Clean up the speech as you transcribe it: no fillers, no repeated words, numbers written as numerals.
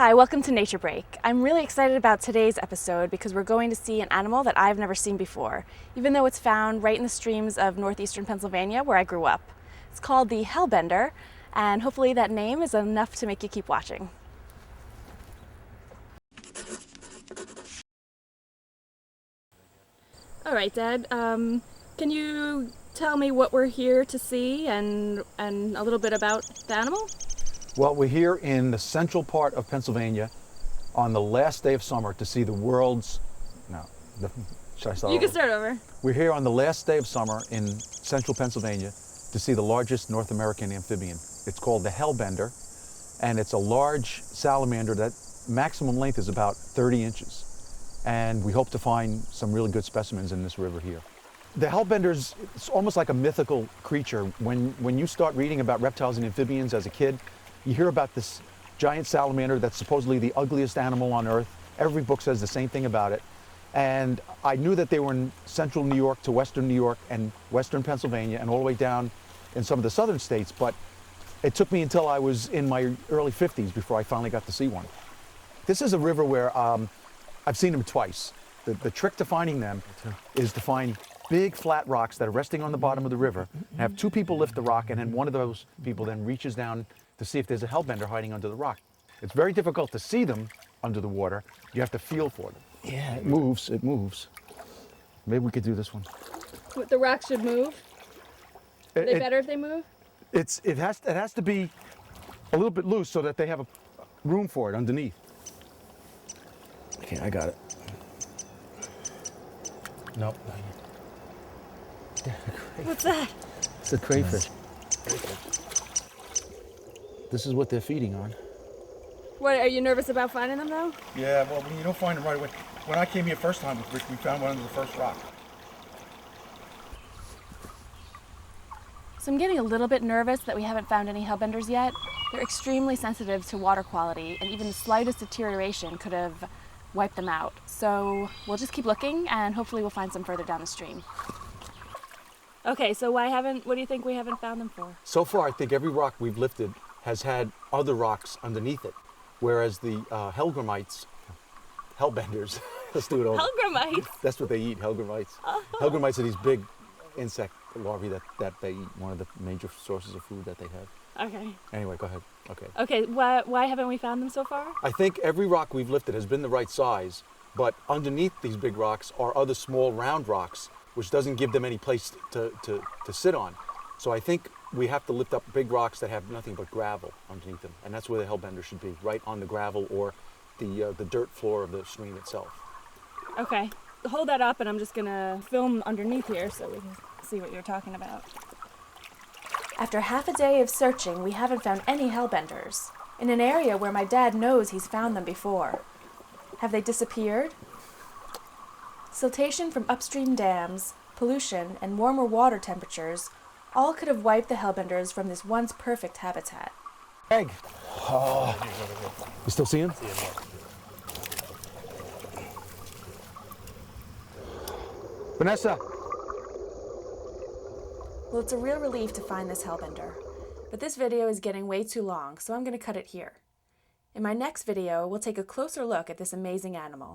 Hi, welcome to Nature Break. I'm really excited about today's episode because we're going to see an animal that I've never seen before, even though it's found right in the streams of northeastern Pennsylvania where I grew up. It's called the Hellbender, and hopefully that name is enough to make you keep watching. All right, Dad, can you tell me what we're here to see and a little bit about the animal? Well, we're here in the central part of Pennsylvania on the last day of summer to see the world's, should I start You over? can start over. We're here on the last day of summer in central Pennsylvania to see the largest North American amphibian. It's called the Hellbender, and it's a large salamander that maximum length is about 30 inches. And we hope to find some really good specimens in this river here. The Hellbender's, it's almost like a mythical creature. When you start reading about reptiles and amphibians as a kid, you hear about this giant salamander that's supposedly the ugliest animal on earth. Every book says the same thing about it. And I knew that they were in central New York to western New York and western Pennsylvania and all the way down in some of the southern states, but it took me until I was in my early 50s before I finally got to see one. This is a river where I've seen them twice. The trick to finding them is to find big flat rocks that are resting on the bottom of the river and have two people lift the rock, and then one of those people then reaches down to see if there's a hellbender hiding under the rock. It's very difficult to see them under the water. You have to feel for them. Yeah, it moves, it moves. Maybe we could do this one. What, the rocks should move? Are they better if they move? It has to be a little bit loose so that they have a room for it underneath. Okay, I got it. Nope. What's that? It's a crayfish. This is what they're feeding on. What, are you nervous about finding them though? Yeah, well, when you don't find them right away. When I came here first time with Rick, we found one under the first rock. So I'm getting a little bit nervous that we haven't found any hellbenders yet. They're extremely sensitive to water quality, and even the slightest deterioration could have wiped them out. So we'll just keep looking, and hopefully we'll find some further down the stream. Okay, so what do you think we haven't found them for? So far, I think every rock we've lifted has had other rocks underneath it, whereas the hellbenders, let's do it over. Hellgrammites? That's what they eat, hellgrammites. Hellgrammites are these big insect larvae that they eat, one of the major sources of food that they have. Okay. Anyway, go ahead. Okay. Okay, why haven't we found them so far? I think every rock we've lifted has been the right size, but underneath these big rocks are other small round rocks, which doesn't give them any place to sit on. So I think we have to lift up big rocks that have nothing but gravel underneath them, and that's where the hellbender should be, right on the gravel or the dirt floor of the stream itself. Okay, hold that up and I'm just gonna film underneath here so we can see what you're talking about. After half a day of searching, we haven't found any hellbenders in an area where my dad knows he's found them before. Have they disappeared? Siltation from upstream dams, pollution, and warmer water temperatures all could have wiped the hellbenders from this once perfect habitat. Egg. Oh. You still see him? Vanessa. Well, it's a real relief to find this hellbender, but this video is getting way too long, so I'm going to cut it here. In my next video, we'll take a closer look at this amazing animal.